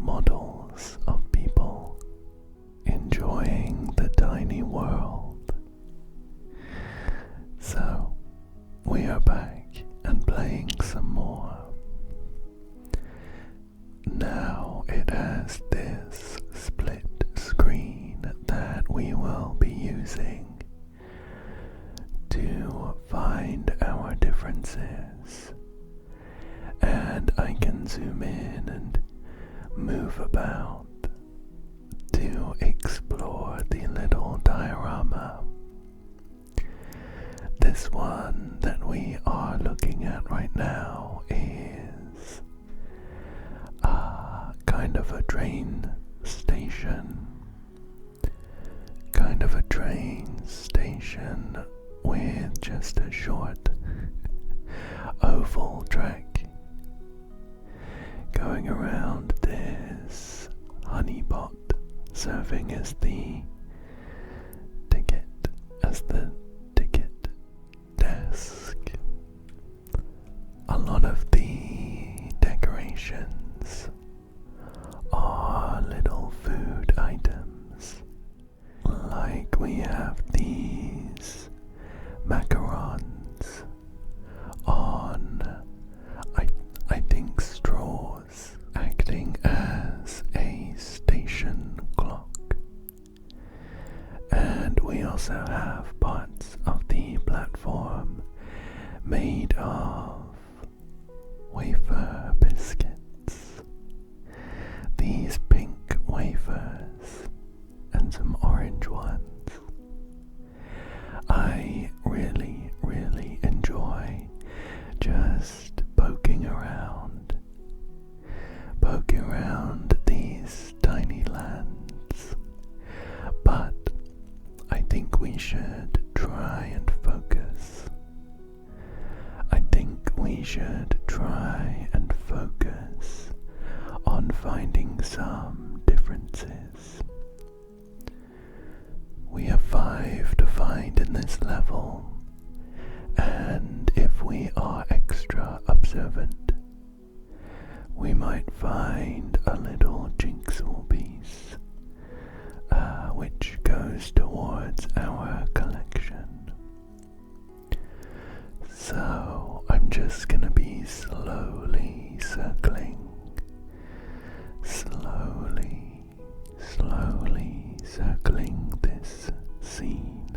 models of people enjoying the tiny world. So we are back and playing some more. Now it has this split screen that we will be using to find our differences, and I can zoom in and move about to explore the little diorama. This one that we are looking at right now is kind of a train station. Kind of a train station with just a short oval track going around this honeypot, serving as the ticket desk. A lot of the decorations are little food items, like we have these macarons on, I think, straws, acting as a station clock. And we also have parts of the platform made of wafer biscuits. These pink wafers and some orange ones. I really enjoy just poking around these tiny lands, but I think we should try and focus. I think we should try and focus on finding some differences. We have 5 to find in this level, and if we are extra observant, we might find a little jigsaw piece, which goes towards our collection. So I'm just gonna be slowly circling, slowly circling this scene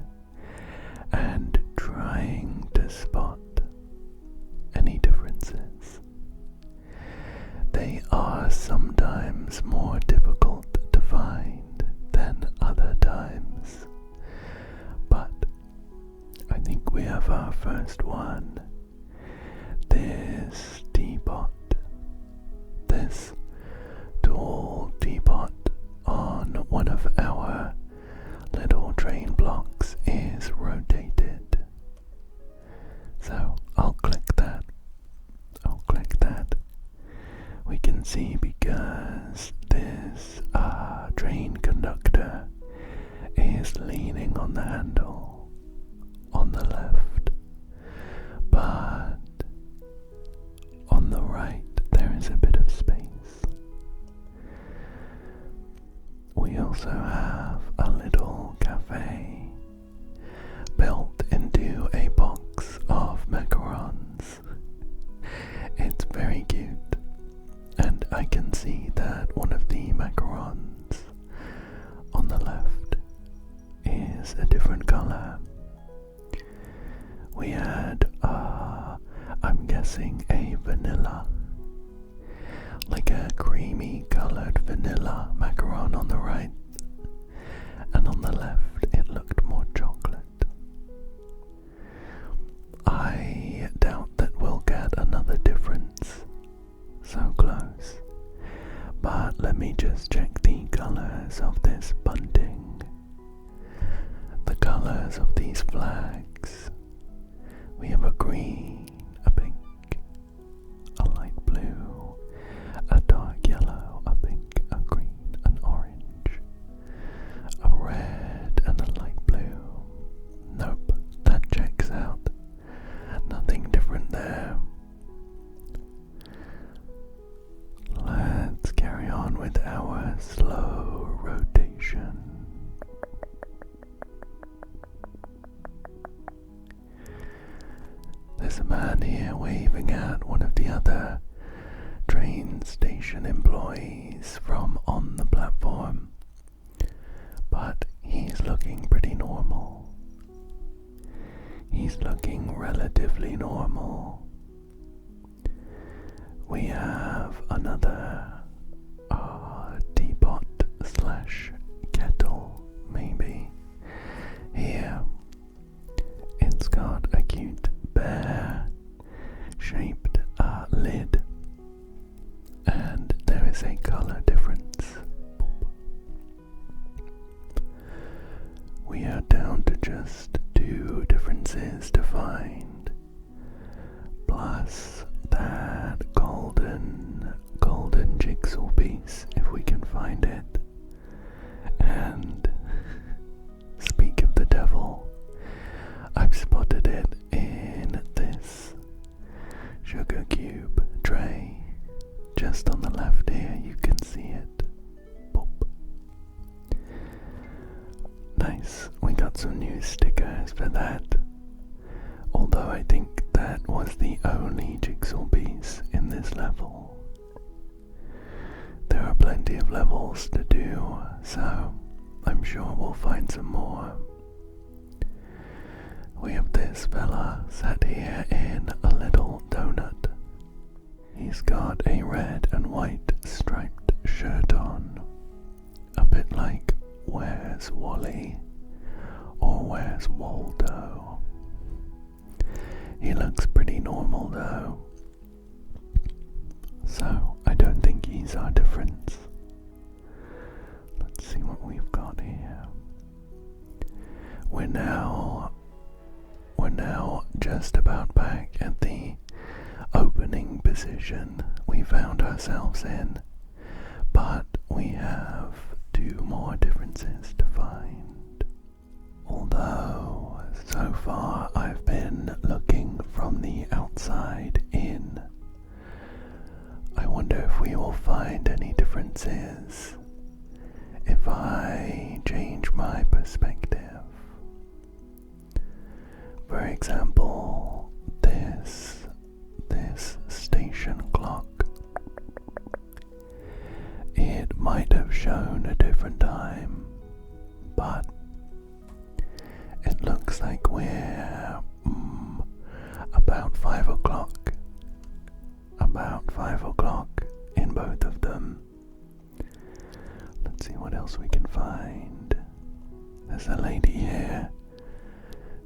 and trying to spot any differences. They are sometimes more difficult to find than other times, but I think we have our first one. This teapot, this tall teapot on one of our little train blocks is rotated. So I'll click that. We can see because this train conductor is leaning on the handle on the left, but on the right there is a bit of space. We also have a little cafe built into a box of macarons. It's very cute, and I can see that one of the macarons on the left is a different color. We had, I'm guessing, a vanilla, like a creamy colored vanilla macaron on the right, and on the left it looked more chocolate. I doubt that we'll get another difference so close, but let me just check the colors of this bunting, the colors of these flags. We have a green, a pink, a light blue, a dark yellow, a pink, a green, an orange, a red, and a light blue. Nope, that checks out. Nothing different there. Let's carry on with waving at one of the other train station employees from on the platform, but he's looking pretty normal. He's looking relatively normal. We have another teapot slash kettle, maybe, here. It's got a cute bear-shaped lid, and there is a color difference. We are down to just 2 differences to find, plus that golden jigsaw piece, if we can find it. And speak of the devil, I've spotted it in this sugar cube tray. Just on the left here, you can see it. Boop. Nice, we got some new stickers for that. Although I think that was the only jigsaw piece in this level. There are plenty of levels to do, so I'm sure we'll find some more. We have this fella sat here in a little donut. He's got a red and white striped shirt on, a bit like Where's Wally or Where's Waldo. He looks pretty normal though, so I don't think he's our difference. Let's see what we've got here. We're now just about back at the opening position we found ourselves in, but we have 2 more differences to find. Although so far I've been looking from the outside in, I wonder if we will find any differences if I change my perspective. For example, this station clock. It might have shown a different time, but it looks like we're about 5 o'clock. About 5 o'clock in both of them. Let's see what else we can find. There's a lady here,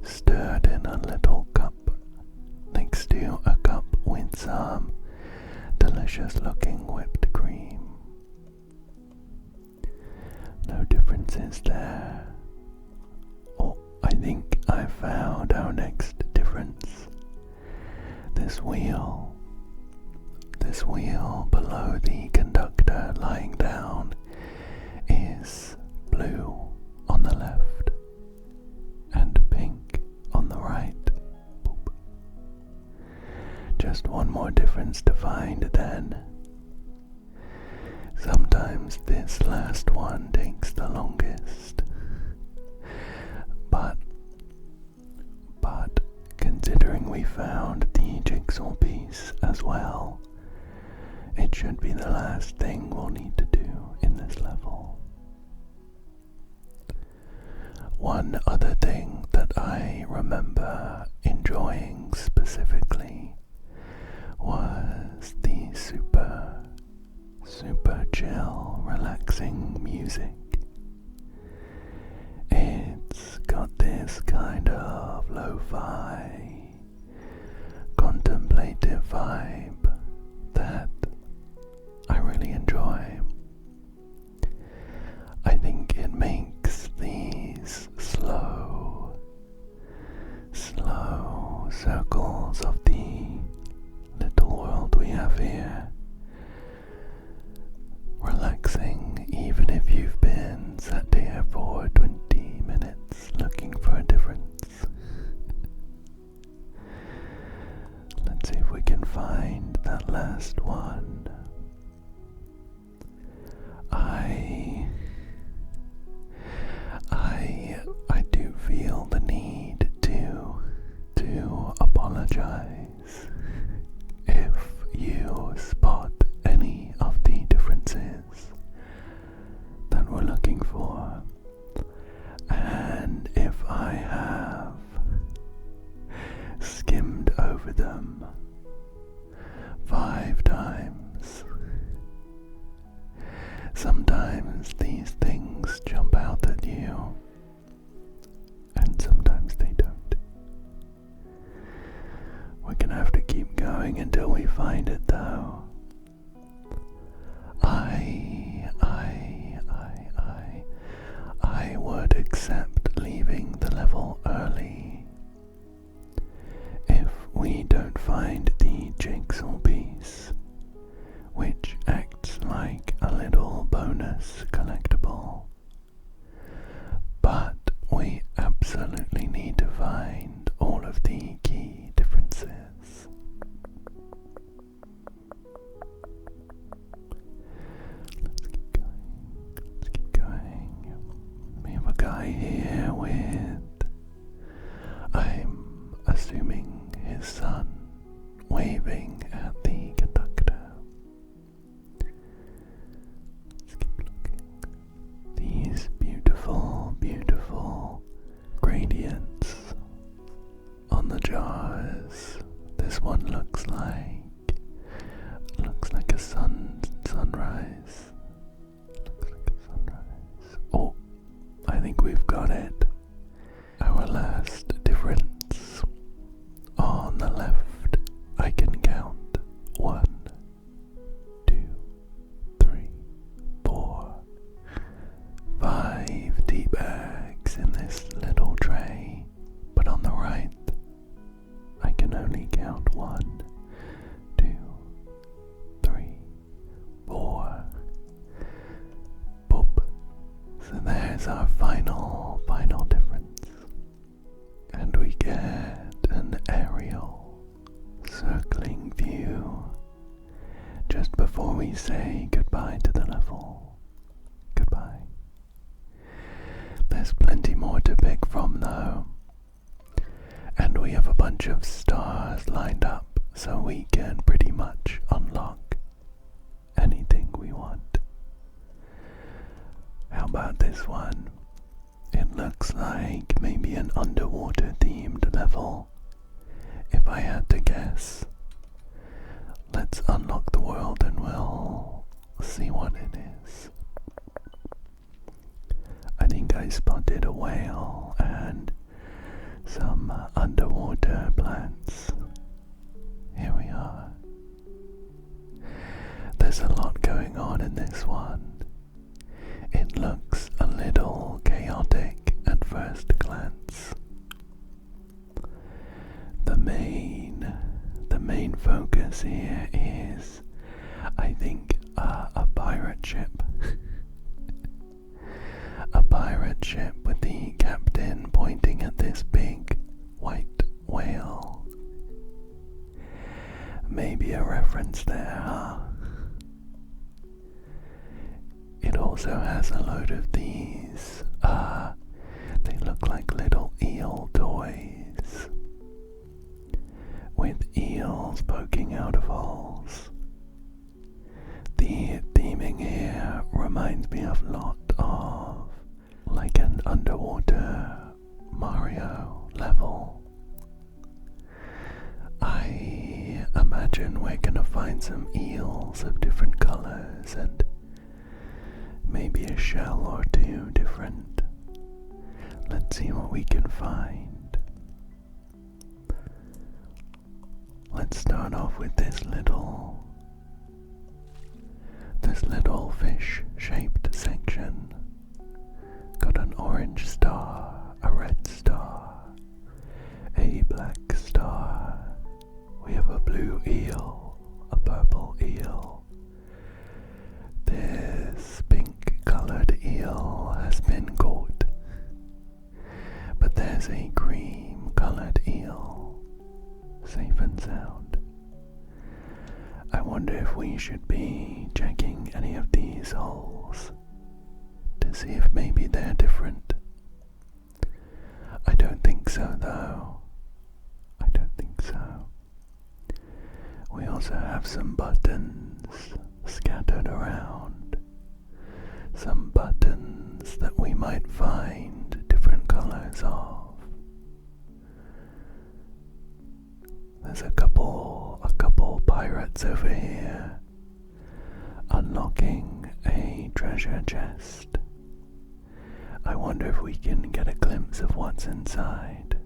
stirred in a little cup, next to a cup with some delicious looking whipped cream. No differences there. Oh, I think I found our next difference. This wheel below the conductor lying down is blue on the left and pink on the right. Boop. Just one more difference to find then. Sometimes this last one takes the longest, but considering we found the jigsaw piece as well, it should be the last thing we'll need to do in this level. One other thing that I remember enjoying specifically was the super chill, relaxing music. It's got this kind of lo-fi, contemplative vibe that I really enjoy. I think it makes these slow circles of the little world we have here relaxing, even if you've been sat here for 20 minutes looking for a difference. Let's see if we can find that last one. were looking for. And if I have skimmed over them 5 times, sometimes these things jump out at you, and sometimes they don't. We're gonna have to keep going until we find it though. I would accept leaving the level early if we don't find the jigsaw piece, which acts like a little bonus collectible. But we absolutely need to find all of the key differences. Let's keep going. We have a guy here with, I'm assuming, his son waving at the conductor. Let's keep looking. These beautiful, beautiful gradients on the jars. This one looks like a sunrise. Looks like a sunrise. Oh, I think we've got it. Our last difference. On the left, I can count 1, 2, 3, 4, 5 tea bags in this little tray. But on the right, I can only count 1, 2, 3, 4. Boop. So there's our final difference. And we get an aerial circling view just before we say goodbye to the level. Goodbye. There's plenty more to pick from though. And we have a bunch of stars lined up so we can pretty much unlock anything we want. How about this one? It looks like maybe an underwater themed level. If I had to guess, let's unlock the world and we'll see what it is. I think I spotted a whale and some underwater plants. Here we are. There's a lot going on in this one. It looks a little chaotic at first glance. The main focus here is, I think, a pirate ship. A pirate ship with the captain pointing at this big white whale. Maybe a reference there, huh? It also has a load of these, they look like little eel toys, with eels poking out of holes. The theming here reminds me a lot of like an underwater Mario level. I imagine we're gonna find some eels of different colors and maybe a shell or two different. Let's see what we can find. Let's start off with this little fish-shaped section. Got an orange star, a red star, a black star. We have a blue eel, a purple eel. This pink-colored eel has been caught, but there's a cream-colored eel, safe and sound. I wonder if we should be checking any of these holes to see if maybe they're different. I don't think so though. I don't think so. We also have some buttons scattered around. Some buttons might find different colors of. There's a couple pirates over here unlocking a treasure chest. I wonder if we can get a glimpse of what's inside.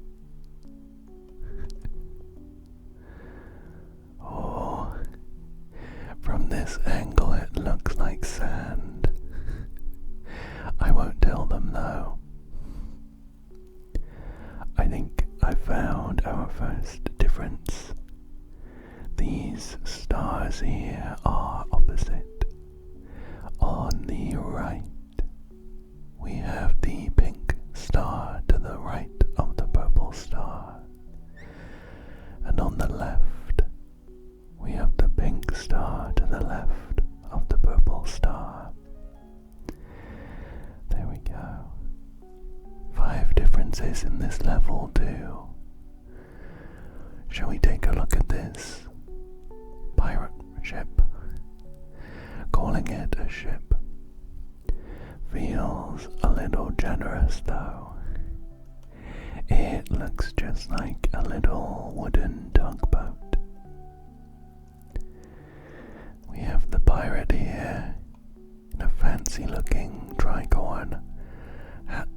Oh, from this angle it looks like sand. I won't tell them though. I think I found our first difference. These stars here are opposite. On the right, we have the pink star to the right of the purple star. And on the left, we have the pink star to the left of the purple star. There we go. 5 differences in this level too. Shall we take a look at this pirate ship? Calling it a ship feels a little generous though. It looks just like a little wooden tugboat. We have the pirate here in a fancy looking tricorn hat.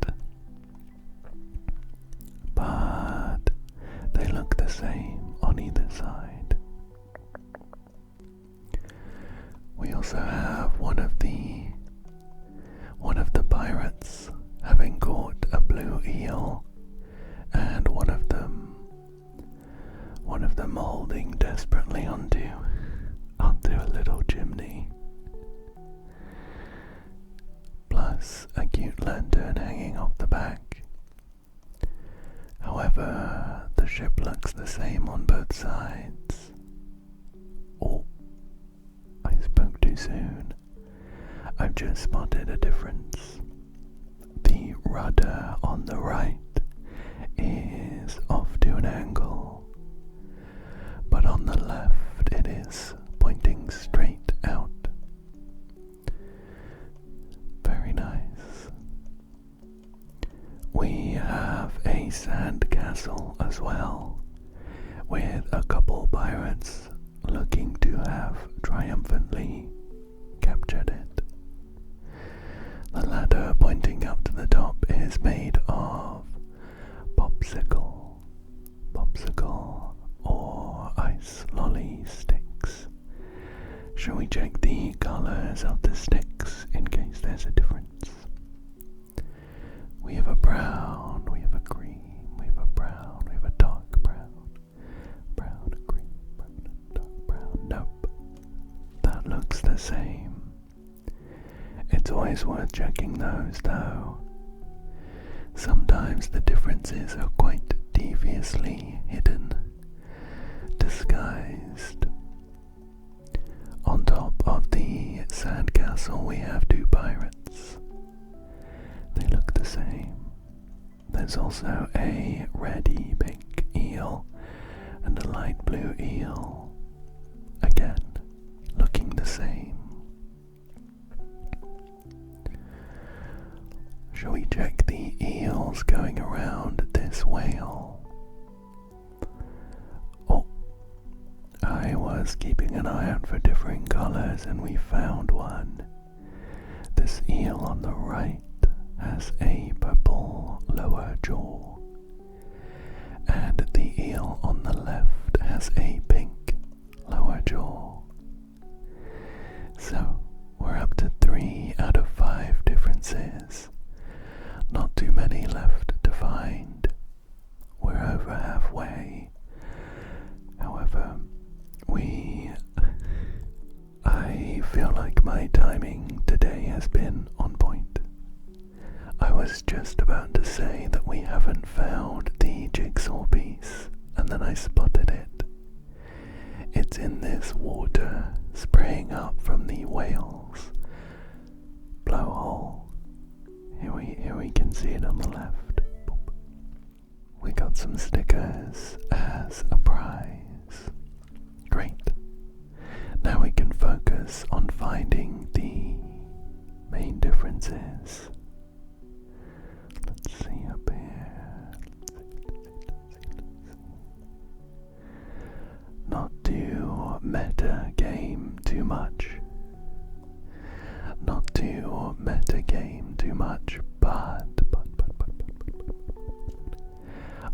But they look the same on either side. We also have one of the pirates having caught a blue eel, and one of them holding desperately onto a little chimney. Plus a cute lantern hanging off the back. However, the ship looks the same on both sides. Oh, I spoke too soon. I've just spotted a difference. The rudder on the right is off to an angle, but on the left it is pointing straight out. Very nice. We have a sand castle as well, with a couple pirates looking to have triumphantly captured it. The ladder pointing up to the top is made of popsicle, or ice lolly sticks. Shall we check the colors of the sticks in case there's a difference? We have a brown, we have a cream, we have a brown, we have a dark brown, brown, cream, brown, dark brown. Nope, that looks the same. It's always worth checking those though. Sometimes the differences are quite deviously hidden, disguised. On top of the sandcastle we have 2 pirates. They look the same. There's also a reddy pink eel and a light blue eel. Again, looking the same. Shall we check the eels going around this whale? Oh, I was keeping an eye out for differing colors and we found one. This eel on the right has a purple lower jaw, and the eel on the left has a pink lower jaw. So we're up to 3 out of 5 differences. Not too many left to find. We're over halfway. However, I feel like my timing today has been on point. I was just about to say that we haven't found the jigsaw piece, and then I spotted it. It's in this water spraying up from the whale's blowhole. Here we can see it on the left. Boop. We got some stickers as a prize. Great. Now we can focus on finding the main differences. meta game too much, but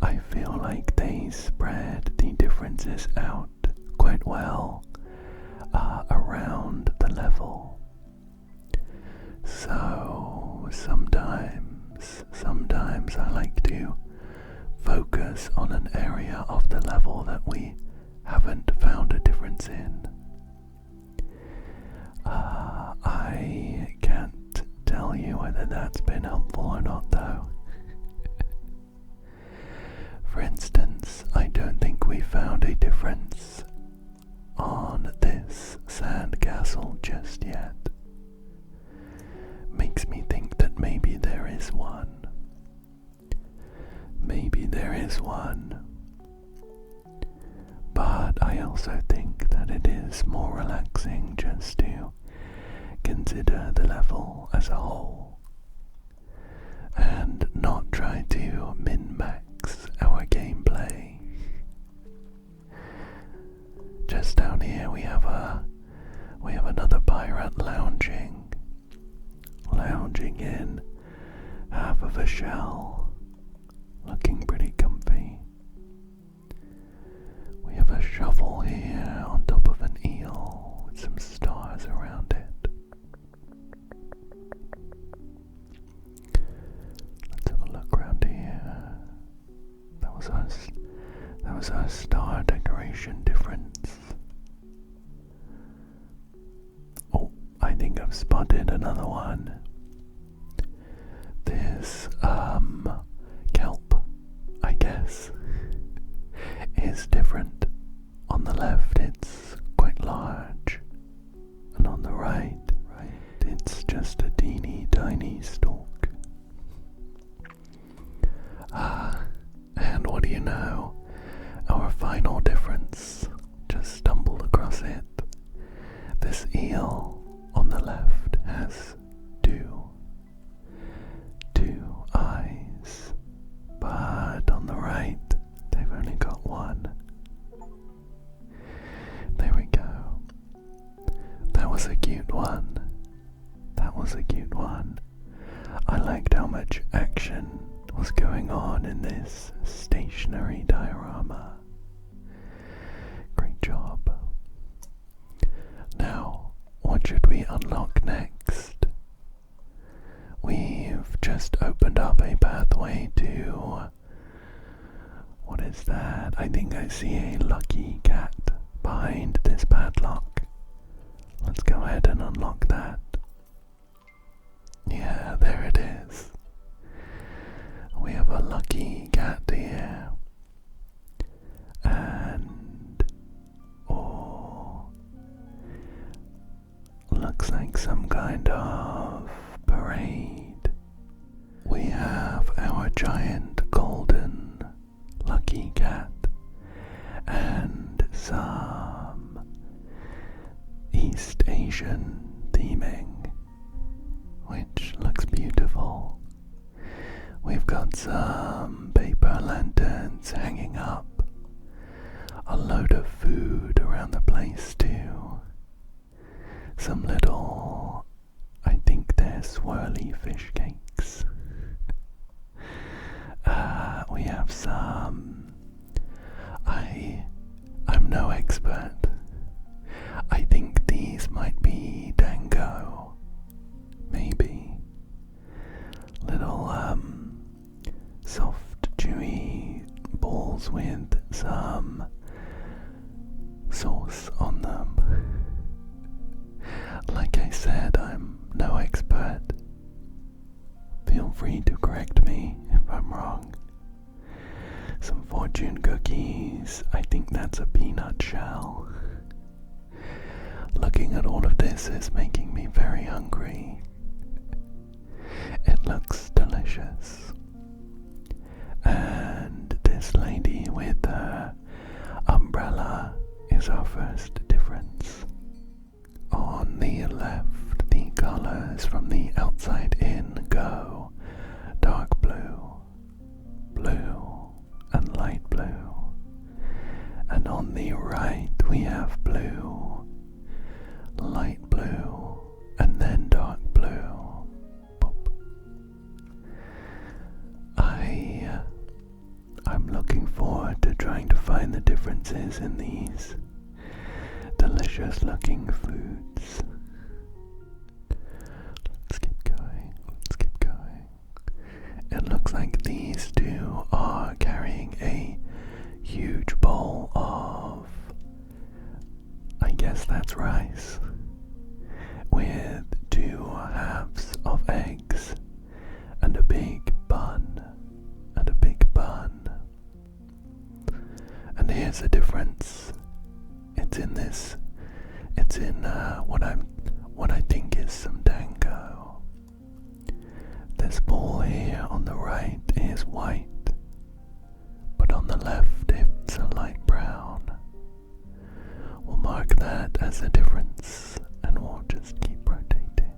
I feel like they spread the differences out quite well around the level. So sometimes I like to focus on an area of the level that we haven't found a difference in. I can't tell you whether that's been helpful or not though. For instance, I don't think we found a difference on this sand castle just yet. Makes me think that maybe there is one. Maybe there is one. But I also think that it is more relaxing just to consider the level as a whole and not try to min-max our gameplay. Just down here we have another pirate lounging in half of a shell, looking pretty comfy. We have a shovel here on top of an eel with some stars around it. Let's have a look around here. That was our star decoration difference. Oh, I think I've spotted another one. This kelp, I guess, is different. On the left it's quite large, and on the right it's just a teeny tiny stalk. And what do you know? Our final difference. Just stumbled across it. This eel on the left has two eyes, but on the right they've only got one. There we go. That was a cute one. I liked how much action was going on in this stationary diorama. Great job. Now, what should we unlock next? We've just opened up a pathway to... what is that? I think I see a lucky cat behind this padlock. Let's go ahead and unlock that. Yeah, there it is. We have a lucky cat here. And... oh... looks like some kind of parade. We have our giant golden lucky cat and some East Asian theming, which looks beautiful. We've got some paper lanterns hanging up, a load of food around the place too, some little, I think they're swirly fish cakes. We have some, I'm no expert. I think these might be dango, maybe. Little soft chewy balls with some sauce on them. Like I said, I'm no expert. Feel free to correct me if I'm wrong. Some fortune cookies. I think that's a peanut shell. Looking at all of this is making me very hungry. It looks delicious. And this lady with her umbrella is our first difference. On the left, the colors from the outside in go dark blue, blue, and light blue. And on the right, we have blue, light blue, and then dark blue. differences in these delicious looking foods. Let's keep going, let's keep going. It looks like these two are carrying a huge bowl of, I guess that's rice, with 2 halves of eggs and a big bun, and here's the difference. It's in what I think is some dango. This ball here on the right is white, but on the left it's a light brown. We'll mark that as a difference, and we'll just keep rotating.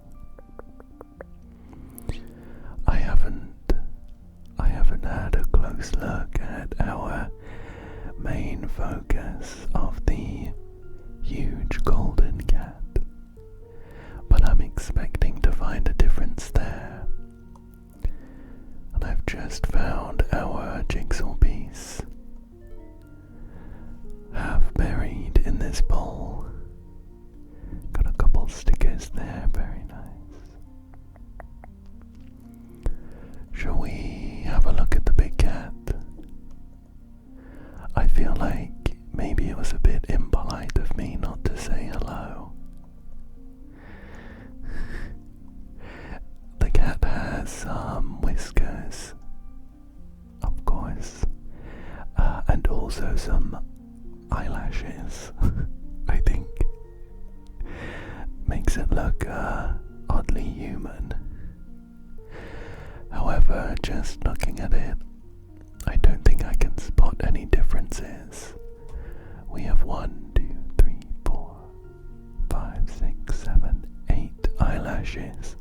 I haven't had a close look at our main focus of the huge golden cat, but I'm expecting to find a difference there. And I've just found our jigsaw piece, half buried in this bowl. Got a couple stickers there, very nice. Shall we have a look at the big cat? I feel like maybe it was a bit impolite of me not to say hello. The cat has some whiskers, of course, and also some eyelashes, I think. Makes it look oddly human. However, just looking at it, I don't think I can spot any differences. We have 1, 2, 3, 4, 5, 6, 7, 8 eyelashes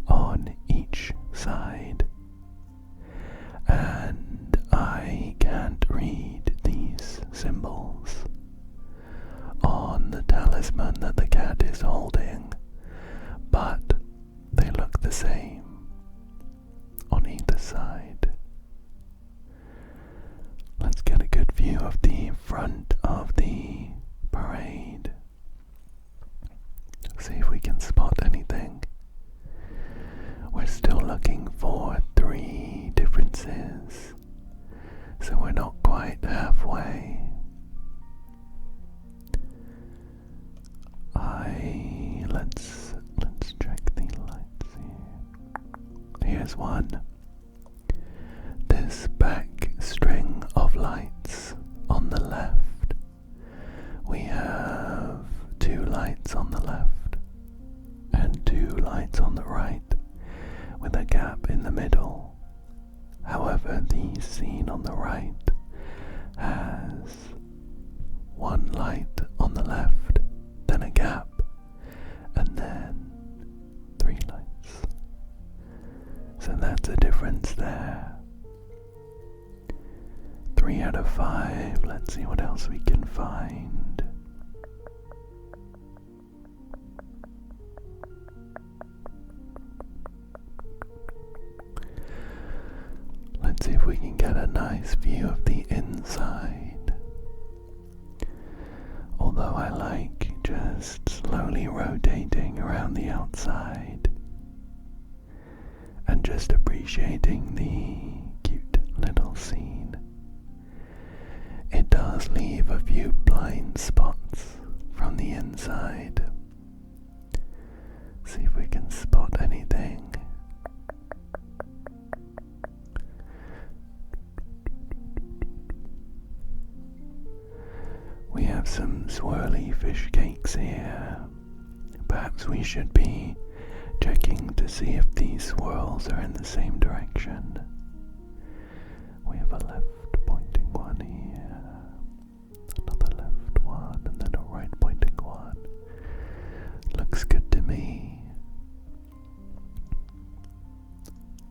on each side, and I can't read these symbols on the talisman that the cat is holding, but they look the same on either side. Let's get a good view of the front of the parade. See if we can spot anything. We're still looking for 3 differences, so we're not quite halfway. Let's check the lights here. Here's one. This back string of lights on the left. We have 2 lights on the left and 2 lights on the right, with a gap in the middle. However, the scene on the right has 1 light on the left, then a gap, and then 3 lights. So that's a difference there. 3 out of 5. Let's see what else we can find. Let's see if we can get a nice view of the inside. Although I like just slowly rotating around the outside and just appreciating the cute little scene. It does leave a few blind spots from the inside. See if we can spot anything. We have some swirly fish cakes here. Perhaps we should be checking to see if these swirls are in the same direction. We have a left pointing one here, another left one, and then a right pointing one. Looks good to me.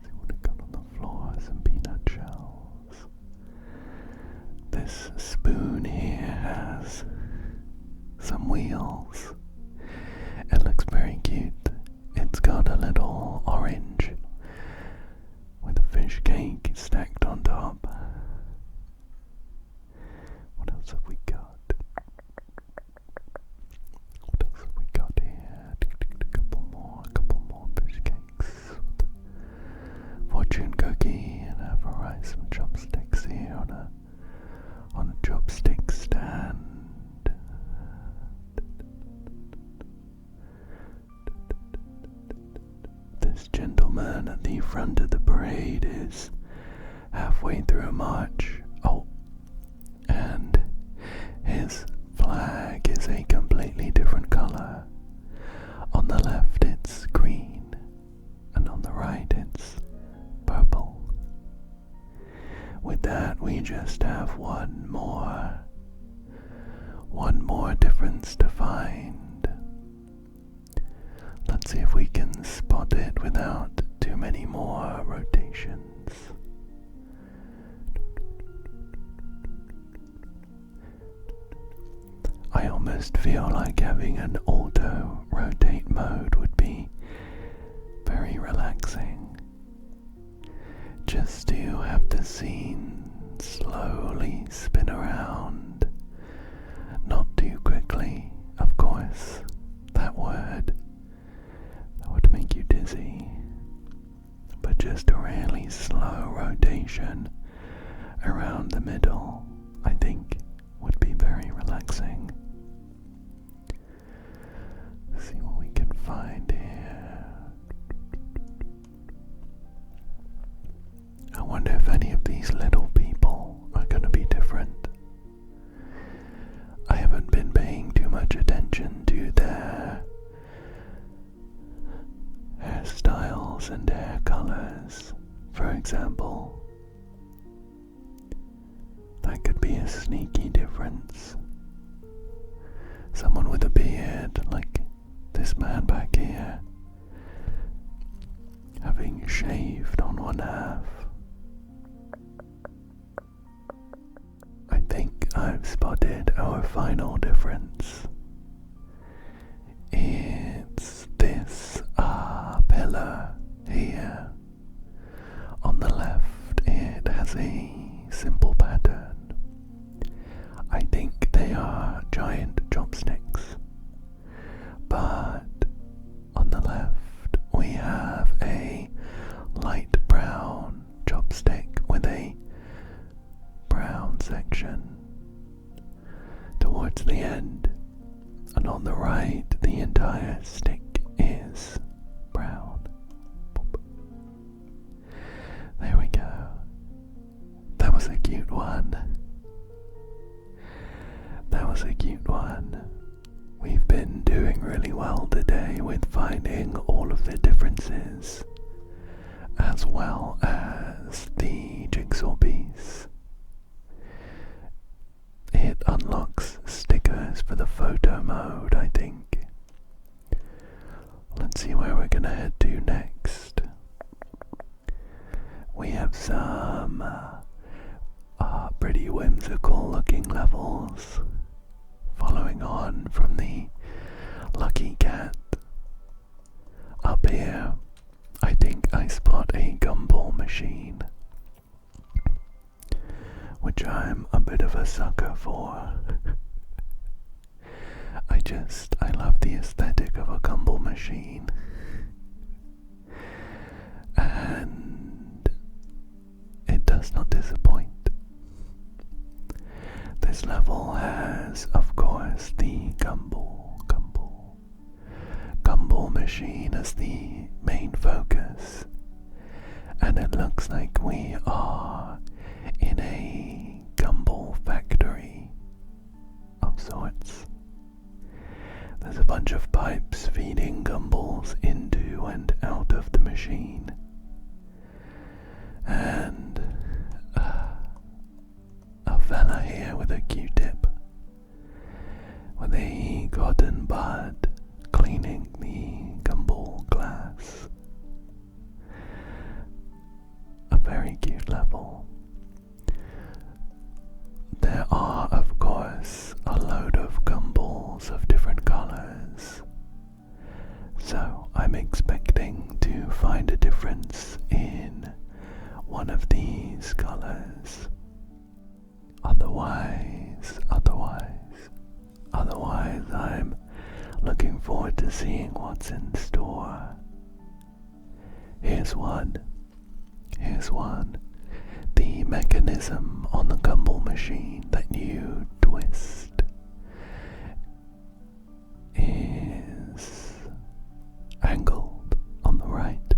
See what we got on the floor, some peanut shells. This spoon here has some wheels. It looks very cute. It's got a little orange with a fish cake stacked on top. gentleman at the front of the parade is halfway through a march. Oh, and his flag is a completely different color. On the left it's green, and on the right it's purple. With that, we just have one more difference to find. Let's see if we can spot it without too many more rotations. I almost feel like having an auto rotate mode would be very relaxing. Just to have the scene slowly spin around, not too quickly, of course. That would make you dizzy, but just a really slow rotation around the middle, I think, would be very relaxing. Let's see what we can find here. I wonder if any of these little people are going to be different. I haven't been paying too much attention to their hairstyles and hair colors. For example, that could be a sneaky difference. Someone with a beard, like this man back here, having shaved on one half. I think I've spotted our final difference. It's this pillar here. On the left, it has a simple pattern. I think they are giant chopsticks. But on the left, we have a light brown chopstick with a brown section towards the end, and on the right the entire stick is brown. There we go. That was a cute one. That was a cute one. We've been doing really well today with finding all of the differences, as well as the jigsaw piece. It unlocks stickers for the photo mode, I think. Let's see where we're gonna head to next. We have some pretty whimsical looking levels following on from the lucky cat. Up here, I think I spot a Gumball machine, which I'm a bit of a sucker for. I love the aesthetic of a Gumball machine. And it does not disappoint. This level has, of course, the Gumball machine as the main focus. And it looks like we are in a Gumball factory of sorts. There's a bunch of pipes feeding Gumballs into and out of the machine. And a fella here with a Q-tip with a cotton bud cleaning the Gumball glass. A very cute level. There are, of course, a load of Gumballs of different colors, so I'm expecting to find a difference in one of these colors. Otherwise, I'm looking forward to seeing what's in store. Here's one. The mechanism on the Gumball machine that you twist is angled on the right,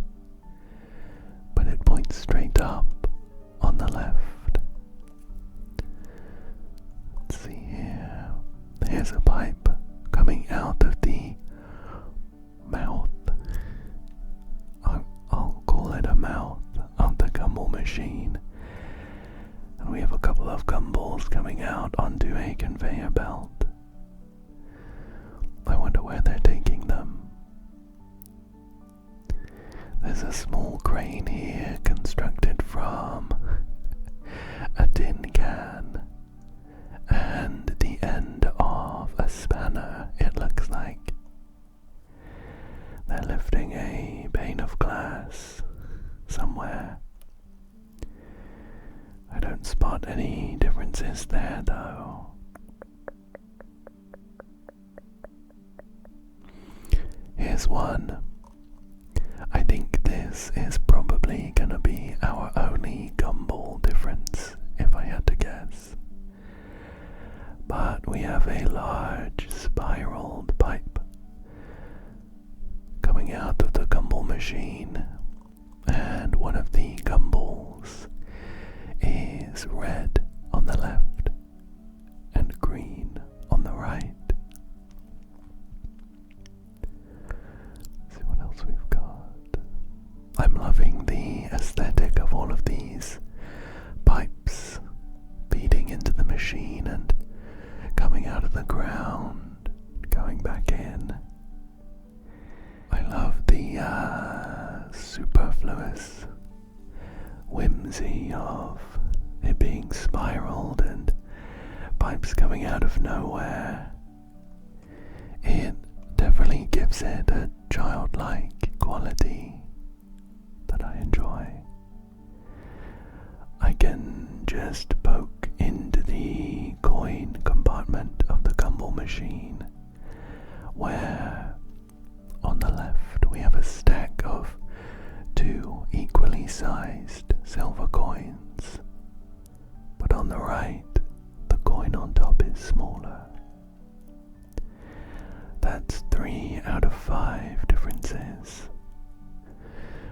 mouth of the Gumball machine, and we have a couple of Gumballs coming out onto a conveyor belt. I wonder where they're taking them. There's a small crane here constructed from a tin can and the end of a spanner, it looks like. They're lifting a pane of glass somewhere. I don't spot any differences there though. Here's one. I think this is probably gonna be our only Gumball difference, if I had to guess. But we have a large spiraled pipe coming out of the Gumball machine, and one of the Gumballs is red on the left and green on the right. Let's see what else we've got. I'm loving the aesthetic of all of these pipes feeding into the machine and coming out of the ground, going back in. I love the superfluous whimsy of it being spiraled and pipes coming out of nowhere. It definitely gives it a childlike quality that I enjoy. I can just poke into the coin compartment of the Gumball machine, where on the left we have a stack of 2 equally sized silver coins, but on the right the coin on top is smaller. That's 3 out of 5 differences.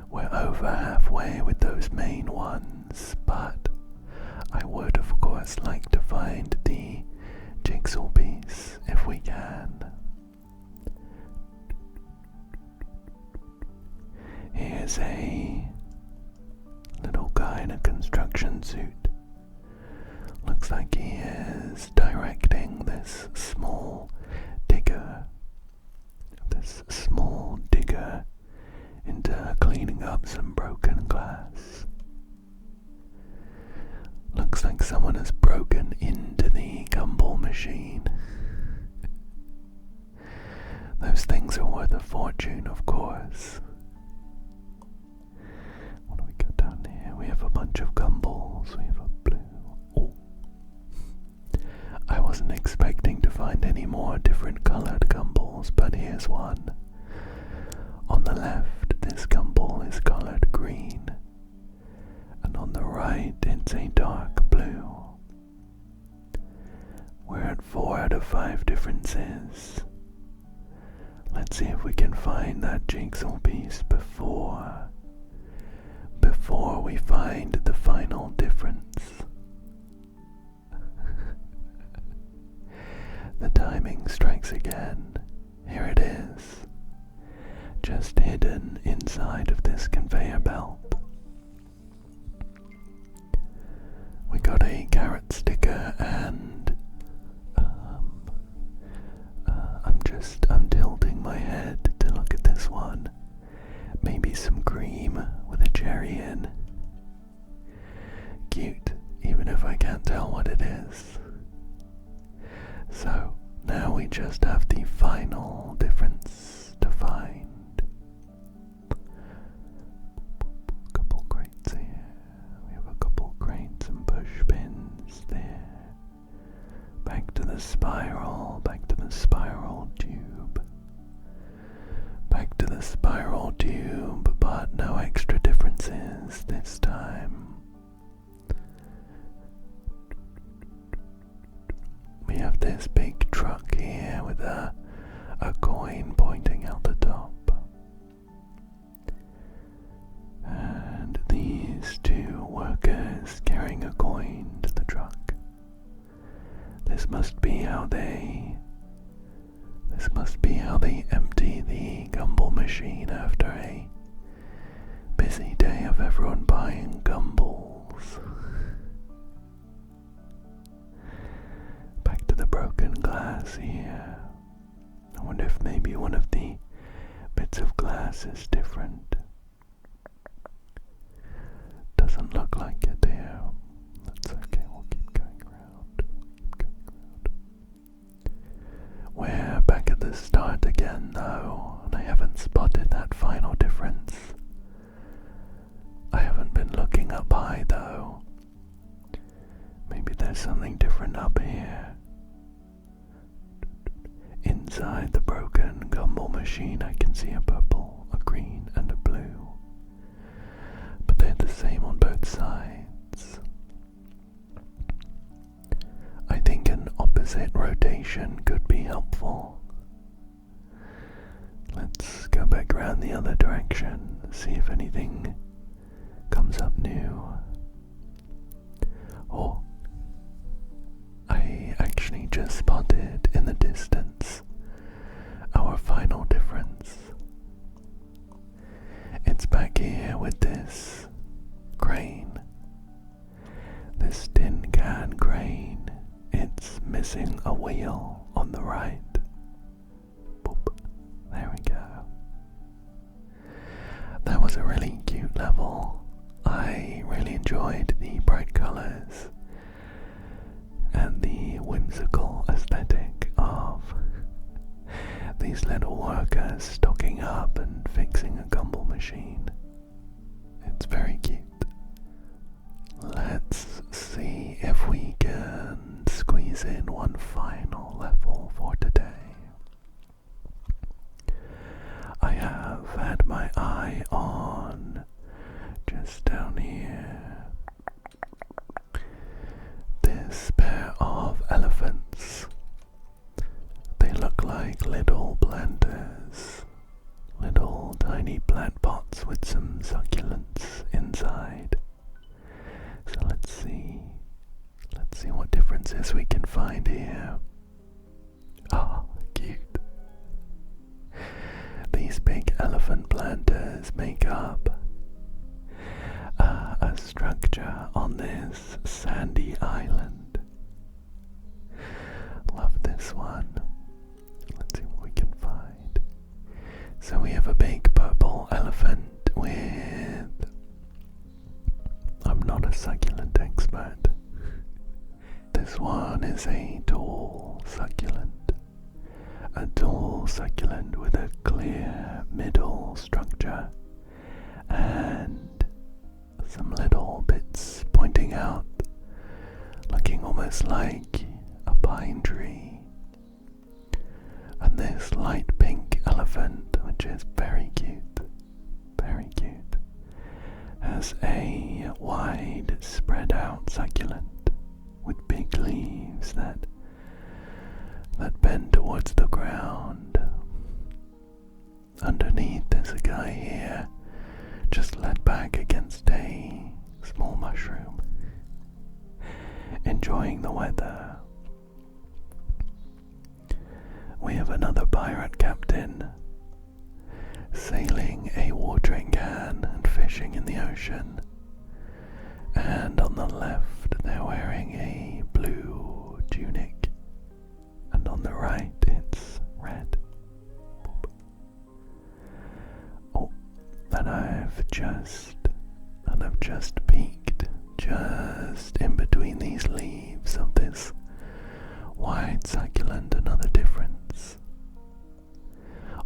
We're over halfway with those main ones, but I would of course like to find the jigsaw piece if we can. Here's a little guy in a construction suit. Looks like he is directing this small digger into cleaning up some broken glass. Looks like someone has broken into the Gumball machine. Those things are worth a fortune, of course. What do we got down here? We have a bunch of Gumballs. We have a blue. Oh. I wasn't expecting to find any more different colored Gumballs, but here's one. On the left, this Gumball is colored green, and on the right, it's a dark blue. We're at 4 out of 5 differences. Let's see if we can find that jigsaw piece before we find the final difference. The timing strikes again. Here it is, just hidden inside of this conveyor belt. We got a carrot sticker and I'm tilting my head to look at this one. Maybe some cream with a cherry in. Cute, even if I can't tell what it is. So now we just have the final difference to find. A couple crates here. We have a couple crates and push pins there. Back to the spiral tube. Back to the spiral tube, but no extra differences this time. We have this big truck here with a coin pointing out the top. And these 2 workers carrying a coin to the truck. This must be how they empty the Gumball machine after a busy day of everyone buying Gumballs. Back to the broken glass here. I wonder if maybe one of the bits of glass is different. Doesn't look like it here. That's okay, we'll keep going around. We're back at the start again though, and I haven't spotted that final difference. I haven't been looking up high though. Maybe there's something different up here. Inside the broken Gumball machine I can see a purple, a green and a blue. But they're the same on both sides. I think an opposite rotation could be helpful. Let's go back around the other direction, see if anything comes up new. Oh, I actually just spotted in the distance our final difference. It's back here with this crane. This tin can crane. It's missing a wheel on the right. Boop. There we go. That was a really cute level. I really enjoyed the bright colors and the whimsical aesthetic of these little workers stocking up and fixing a Gumball machine. It's very cute. Let's see if we can squeeze in one final level for today. I have had my eye on just down here this pair of elephants. They look like little planters, little tiny plant pots with some succulents inside. So let's see what differences we can find here. Ah, cute. These big elephant planters make up a structure on this sandy island. Love this one. Let's see what we can find. So we have a big purple elephant with... I'm not a succulent expert. This one is a tall succulent. A tall succulent with a clear middle structure and some little bits pointing out, looking almost like a pine tree. And this light pink elephant, which is very cute, has a wide spread out succulent with big leaves that bend towards the ground. Underneath there's a guy here just leant back against a small mushroom, enjoying the weather. We have another pirate captain sailing a watering can and fishing in the ocean, and on the left they're wearing a blue tunic, and on the right it's red. Oh, and I've just peeked just in between these leaves of this white succulent. Another difference.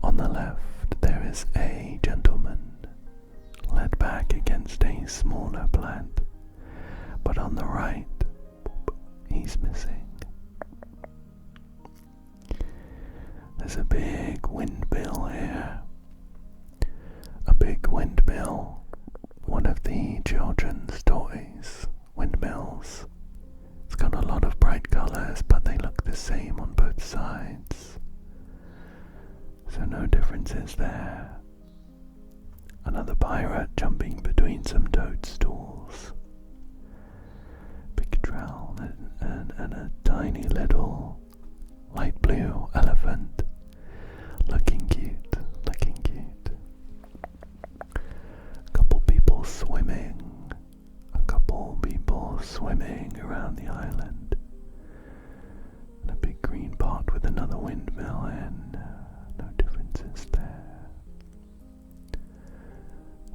On the left there is a gentleman led back against a smaller plant, but on the right he's missing. There's a big windmill here. A big windmill. One of the children's toys. Windmills. It's got a lot of bright colors, but they look the same on both sides. So no differences there. Another pirate jumping between some toadstools. Big trowel and a tiny little light blue elephant. Looking cute, looking cute. A couple people swimming around the island. And a big green pot with another windmill in. No differences there.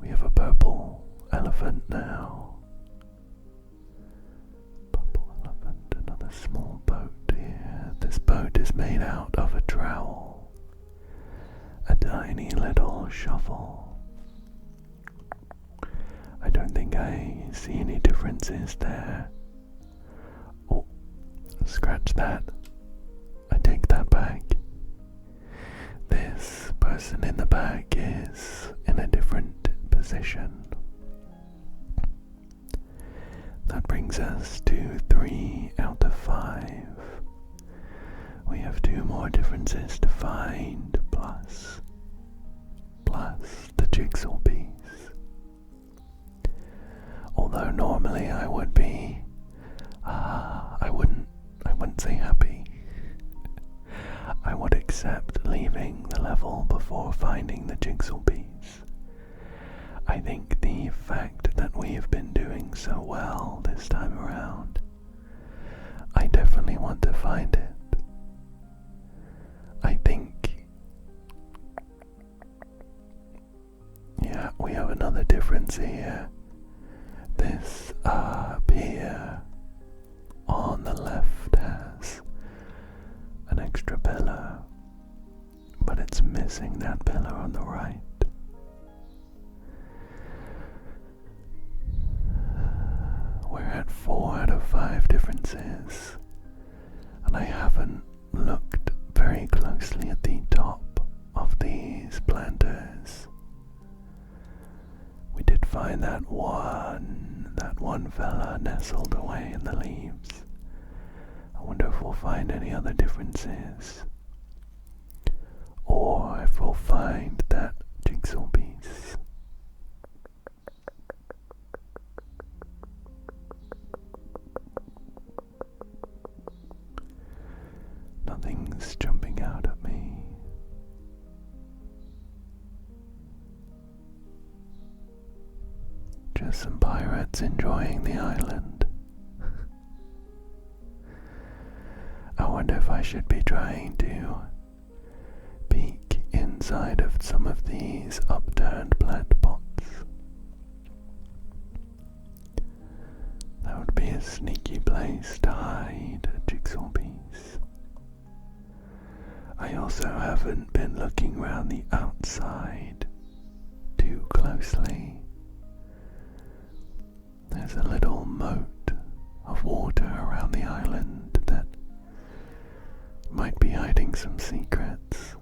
We have a purple elephant now. Purple elephant, another small boat here. This boat is made out of a trowel. A tiny little shovel. I don't think I see any differences there. Oh, scratch that. I take that back. This person in the back is in a different position. That brings us to 3 out of 5. We have 2 more differences to find, plus the jigsaw piece. Although normally I would be, I wouldn't say happy. I would accept leaving the level before finding the jigsaw piece. I think the fact that we have been doing so well this time around, I definitely want to find it. I think, yeah, we have another difference here. This pier on the left has an extra pillar, but it's missing that pillar on the right. We're at 4 out of 5 differences, and I haven't looked very closely at the top of these planters. We did find that one fella nestled away in the leaves. I wonder if we'll find any other differences, or if we'll find that jigsaw piece. Nothing's jumping out at me. Just some pirates enjoying the island. I wonder if I should be trying to peek inside of some of these upturned plant pots. That would be a sneaky place to hide a jigsaw piece. I also haven't been looking around the outside too closely. There's a little moat of water around the island that might be hiding some secrets.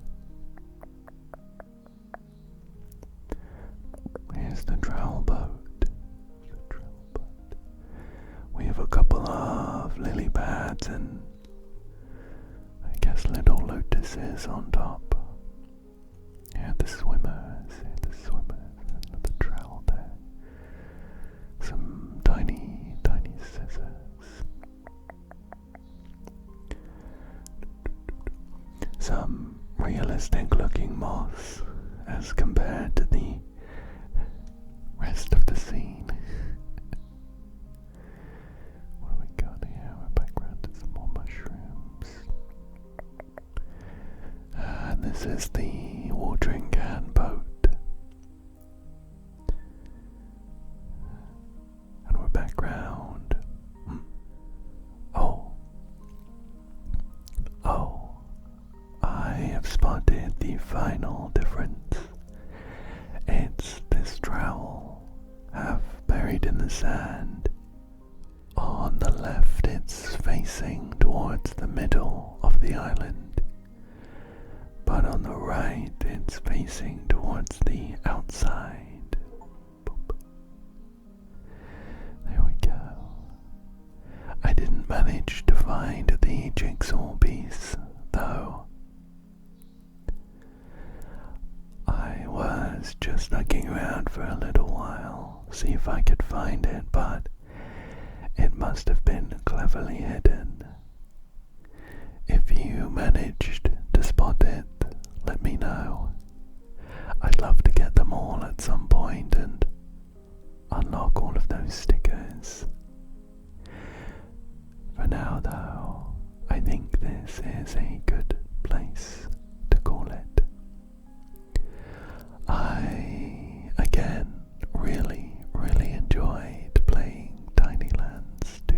Here's the trowel boat. We have a couple of lily pads and I guess little lotuses on top. Here are the swimmers. Another trowel there. Some tiny scissors. Some realistic looking moss as compared to the rest of the scene. What do we got here? We're back around to some more mushrooms. And this is the watering can boat. And we're back round. Oh, I have spotted the final difference. It's this trowel, half buried in the sand. On the left it's facing towards the middle of the island, but on the right it's facing towards the outside. Boop. There we go. I didn't manage to find the jigsaw piece, though. I was just looking around for a little while, see if I could find it, but it must have been cleverly hidden. If you managed to spot it, let me know. I'd love to get them all at some point and unlock all of those stickers. now, though, I think this is a good place to call it. I, again, really enjoyed playing Tiny Lands 2.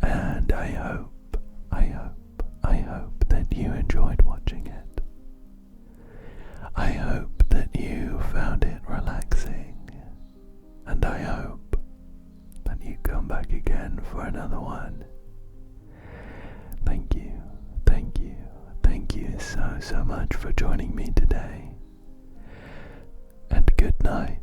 And I hope that you enjoyed watching it. I hope that you found it relaxing, and I hope that you come back again for another one. Thank you so much for joining me today, and good night.